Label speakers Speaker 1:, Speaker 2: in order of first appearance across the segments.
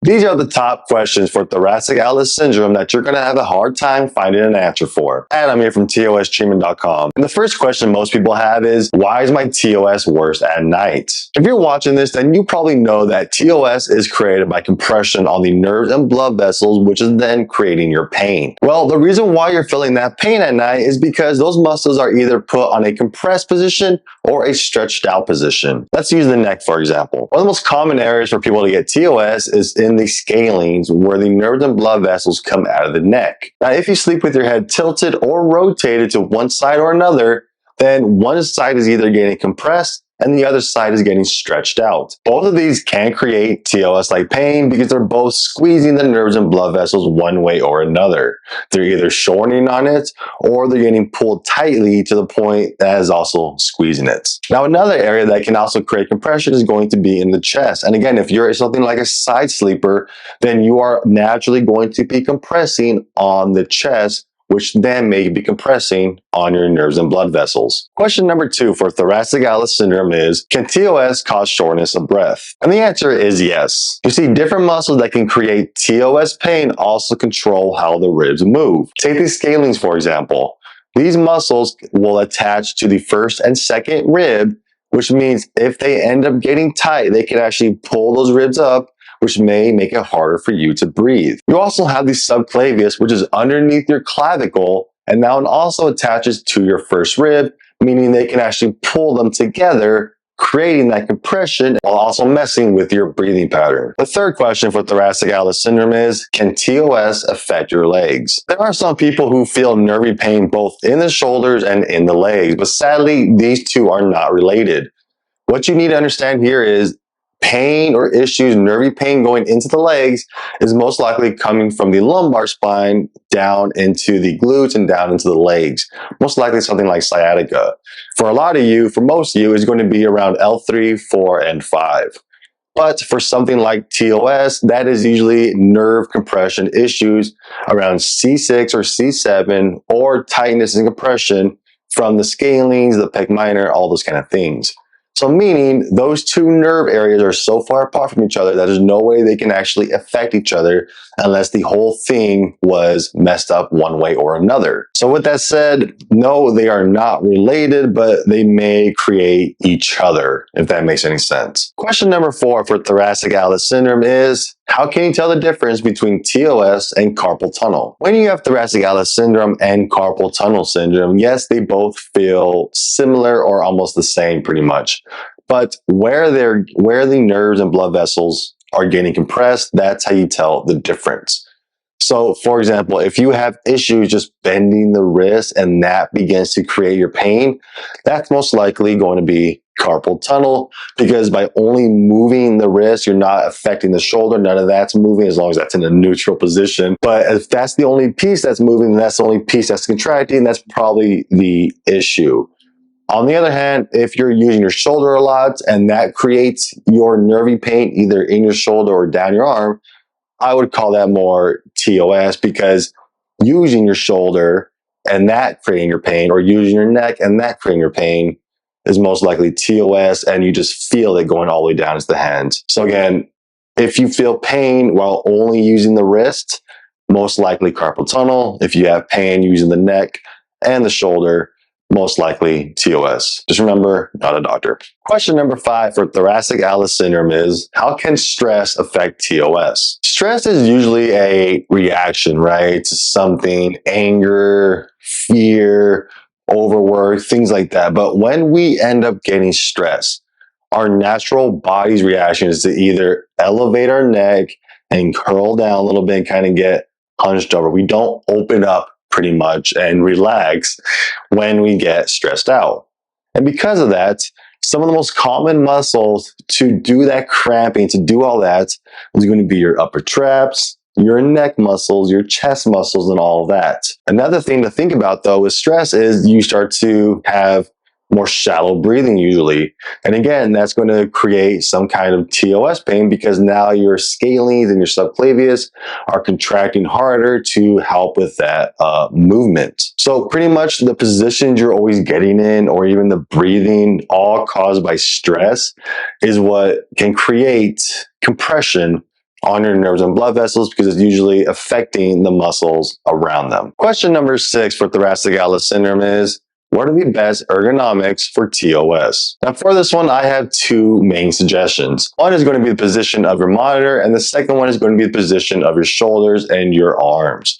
Speaker 1: These are the top questions for thoracic outlet syndrome that you're going to have a hard time finding an answer for. And I'm here from TOStreatment.com. And the first question most people have is, why is my TOS worse at night? If you're watching this, then you probably know that TOS is created by compression on the nerves and blood vessels, which is then creating your pain. Well, the reason why you're feeling that pain at night is because those muscles are either put on a compressed position or a stretched out position. Let's use the neck, for example. One of the most common areas for people to get TOS is in the scalenes, where the nerves and blood vessels come out of the neck. Now, if you sleep with your head tilted or rotated to one side or another, then one side is either getting compressed and the other side is getting stretched out. Both of these can create TOS-like pain because they're both squeezing the nerves and blood vessels one way or another. They're either shortening on it or they're getting pulled tightly to the point that is also squeezing it. Now, another area that can also create compression is going to be in the chest. And again, if you're something like a side sleeper, then you are naturally going to be compressing on the chest, which then may be compressing on your nerves and blood vessels. Question number 2 for thoracic outlet syndrome is, can TOS cause shortness of breath? And the answer is yes. You see, different muscles that can create TOS pain also control how the ribs move. Take the scalenes, for example. These muscles will attach to the first and second rib, which means if they end up getting tight, they can actually pull those ribs up, which may make it harder for you to breathe. You also have the subclavius, which is underneath your clavicle, and now it also attaches to your first rib, meaning they can actually pull them together, creating that compression while also messing with your breathing pattern. The third question for thoracic outlet syndrome is, can TOS affect your legs? There are some people who feel nervy pain both in the shoulders and in the legs, but sadly, these two are not related. What you need to understand here is pain or issues, nervy pain going into the legs is most likely coming from the lumbar spine down into the glutes and down into the legs. Most likely something like sciatica. For a lot of you, for most of you, is going to be around L3, 4, and 5. But for something like TOS, that is usually nerve compression issues around C6 or C7, or tightness and compression from the scalenes, the pec minor, all those kind of things. So meaning those two nerve areas are so far apart from each other that there's no way they can actually affect each other unless the whole thing was messed up one way or another. So with that said, no, they are not related, but they may create each other, if that makes any sense. Question number 4 for thoracic outlet syndrome is, how can you tell the difference between TOS and carpal tunnel? When you have thoracic outlet syndrome and carpal tunnel syndrome, yes, they both feel similar or almost the same pretty much. But where the nerves and blood vessels are getting compressed, that's how you tell the difference. So, for example, if you have issues just bending the wrist and that begins to create your pain, that's most likely going to be carpal tunnel, because by only moving the wrist, you're not affecting the shoulder. None of that's moving as long as that's in a neutral position. But if that's the only piece that's moving, and that's the only piece that's contracting, that's probably the issue. On the other hand, if you're using your shoulder a lot and that creates your nervy pain either in your shoulder or down your arm, I would call that more TOS, because using your shoulder and that creating your pain, or using your neck and that creating your pain, is most likely TOS, and you just feel it going all the way down to the hands. So again, if you feel pain while only using the wrist, most likely carpal tunnel. If you have pain using the neck and the shoulder, most likely TOS. Just remember, not a doctor. Question number 5 for thoracic outlet syndrome is, how can stress affect TOS? Stress is usually a reaction, right, to something, anger, fear, overwork, things like that. But when we end up getting stressed, our natural body's reaction is to either elevate our neck and curl down a little bit and kind of get hunched over. We don't open up pretty much and relax when we get stressed out. And because of that, some of the most common muscles to do that cramping, to do all that, is going to be your upper traps, your neck muscles, your chest muscles, and all of that. Another thing to think about though with stress is you start to have more shallow breathing usually. And again, that's going to create some kind of TOS pain, because now your scalenes and your subclavius are contracting harder to help with that movement. So pretty much the positions you're always getting in, or even the breathing, all caused by stress, is what can create compression on your nerves and blood vessels because it's usually affecting the muscles around them. Question number 6 for thoracic outlet syndrome is, what are the best ergonomics for TOS? Now for this one, I have 2 main suggestions. One is going to be the position of your monitor, and the second one is going to be the position of your shoulders and your arms.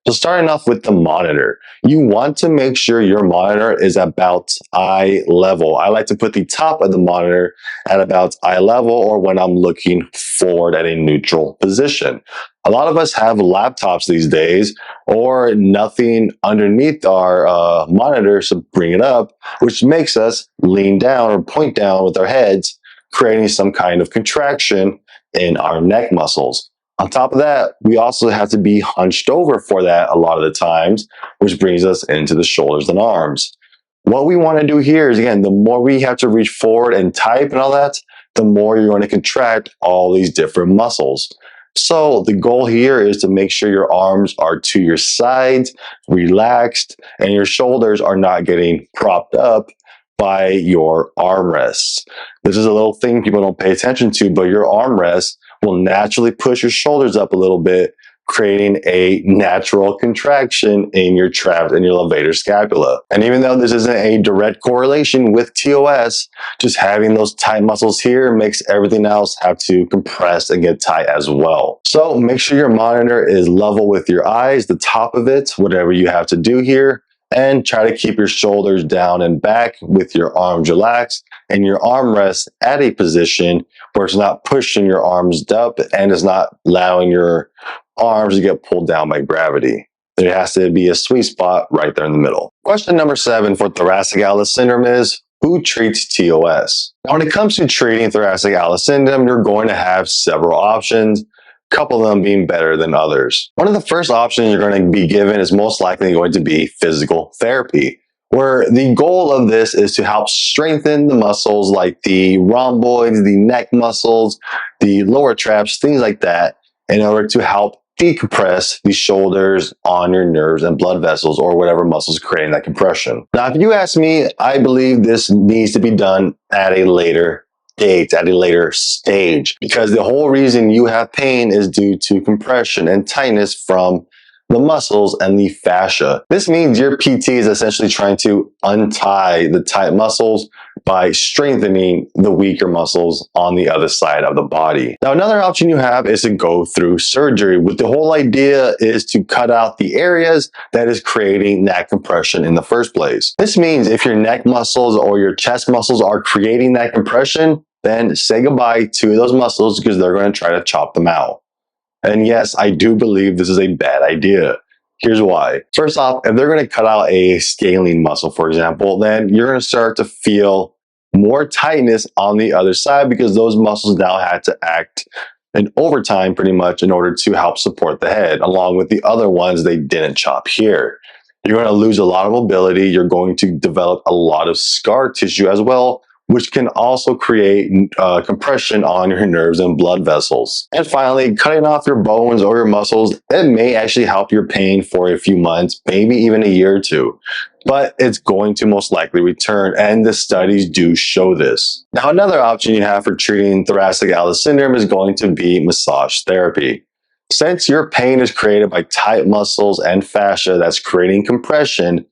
Speaker 1: So starting off with the monitor, you want to make sure your monitor is about eye level. I like to put the top of the monitor at about eye level, or when I'm looking forward at a neutral position. A lot of us have laptops these days, or nothing underneath our monitor to bring it up, which makes us lean down or point down with our heads, creating some kind of contraction in our neck muscles. On top of that, we also have to be hunched over for that a lot of the times, which brings us into the shoulders and arms. What we want to do here is, again, the more we have to reach forward and type and all that, the more you're going to contract all these different muscles. So the goal here is to make sure your arms are to your sides, relaxed, and your shoulders are not getting propped up by your armrests. This is a little thing people don't pay attention to, but your armrest will naturally push your shoulders up a little bit, creating a natural contraction in your levator scapula. And even though this isn't a direct correlation with TOS, just having those tight muscles here makes everything else have to compress and get tight as well. So make sure your monitor is level with your eyes, the top of it, whatever you have to do here, and try to keep your shoulders down and back with your arms relaxed and your armrest at a position where it's not pushing your arms up and it's not allowing your arms to get pulled down by gravity. There has to be a sweet spot right there in the middle. Question number 7 for thoracic outlet syndrome is, who treats TOS? Now, when it comes to treating thoracic outlet syndrome, you're going to have several options, a couple of them being better than others. One of the first options you're going to be given is most likely going to be physical therapy, where the goal of this is to help strengthen the muscles like the rhomboids, the neck muscles, the lower traps, things like that, in order to help decompress the shoulders on your nerves and blood vessels, or whatever muscles creating that compression. Now, if you ask me, I believe this needs to be done at a later date, at a later stage, because the whole reason you have pain is due to compression and tightness from the muscles and the fascia. This means your PT is essentially trying to untie the tight muscles by strengthening the weaker muscles on the other side of the body. Now, another option you have is to go through surgery, with the whole idea is to cut out the areas that is creating that compression in the first place. This means if your neck muscles or your chest muscles are creating that compression, then say goodbye to those muscles, because they're going to try to chop them out. And yes, I do believe this is a bad idea. Here's why. First off, if they're going to cut out a scalene muscle, for example, then you're going to start to feel more tightness on the other side, because those muscles now had to act in overtime pretty much in order to help support the head, along with the other ones they didn't chop here. You're going to lose a lot of mobility. You're going to develop a lot of scar tissue as well, which can also create compression on your nerves and blood vessels. And finally, cutting off your bones or your muscles, it may actually help your pain for a few months, maybe even a year or two, but it's going to most likely return, and the studies do show this. Now, another option you have for treating thoracic outlet syndrome is going to be massage therapy. Since your pain is created by tight muscles and fascia that's creating compression,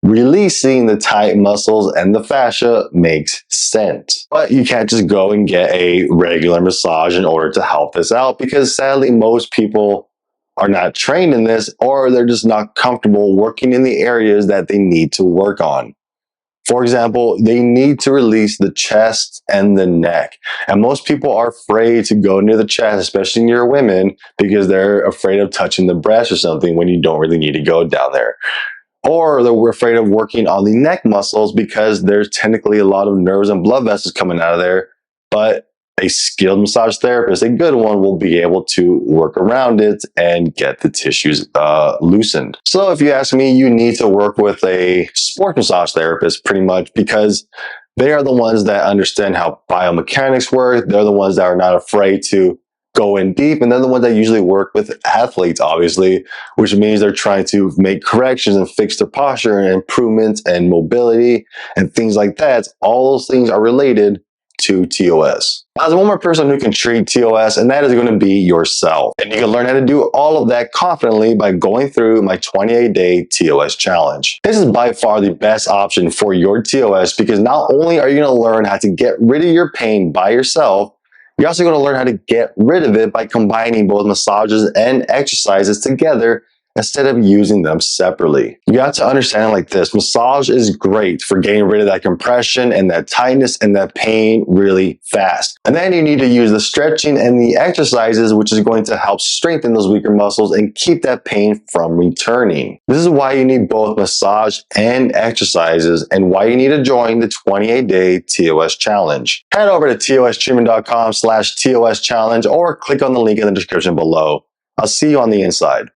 Speaker 1: releasing the tight muscles and the fascia makes sense. But you can't just go and get a regular massage in order to help this out, because sadly most people are not trained in this, or they're just not comfortable working in the areas that they need to work on. For example, they need to release the chest and the neck. And most people are afraid to go near the chest, especially near women, because they're afraid of touching the breast or something when you don't really need to go down there. Or they're afraid of working on the neck muscles because there's technically a lot of nerves and blood vessels coming out of there, but a skilled massage therapist, a good one, will be able to work around it and get the tissues loosened. So if you ask me, you need to work with a sports massage therapist pretty much, because they are the ones that understand how biomechanics work. They're the ones that are not afraid to go in deep, and they're the ones that usually work with athletes, obviously, which means they're trying to make corrections and fix their posture and improvements and mobility and things like that. All those things are related to TOS. Now, there's one more person who can treat TOS, and that is going to be yourself. And you can learn how to do all of that confidently by going through my 28-day TOS challenge. This is by far the best option for your TOS because not only are you going to learn how to get rid of your pain by yourself, you're also going to learn how to get rid of it by combining both massages and exercises together instead of using them separately. You got to understand it like this. Massage is great for getting rid of that compression and that tightness and that pain really fast. And then you need to use the stretching and the exercises, which is going to help strengthen those weaker muscles and keep that pain from returning. This is why you need both massage and exercises and why you need to join the 28-day TOS challenge. Head over to tostreatment.com/TOS challenge or click on the link in the description below. I'll see you on the inside.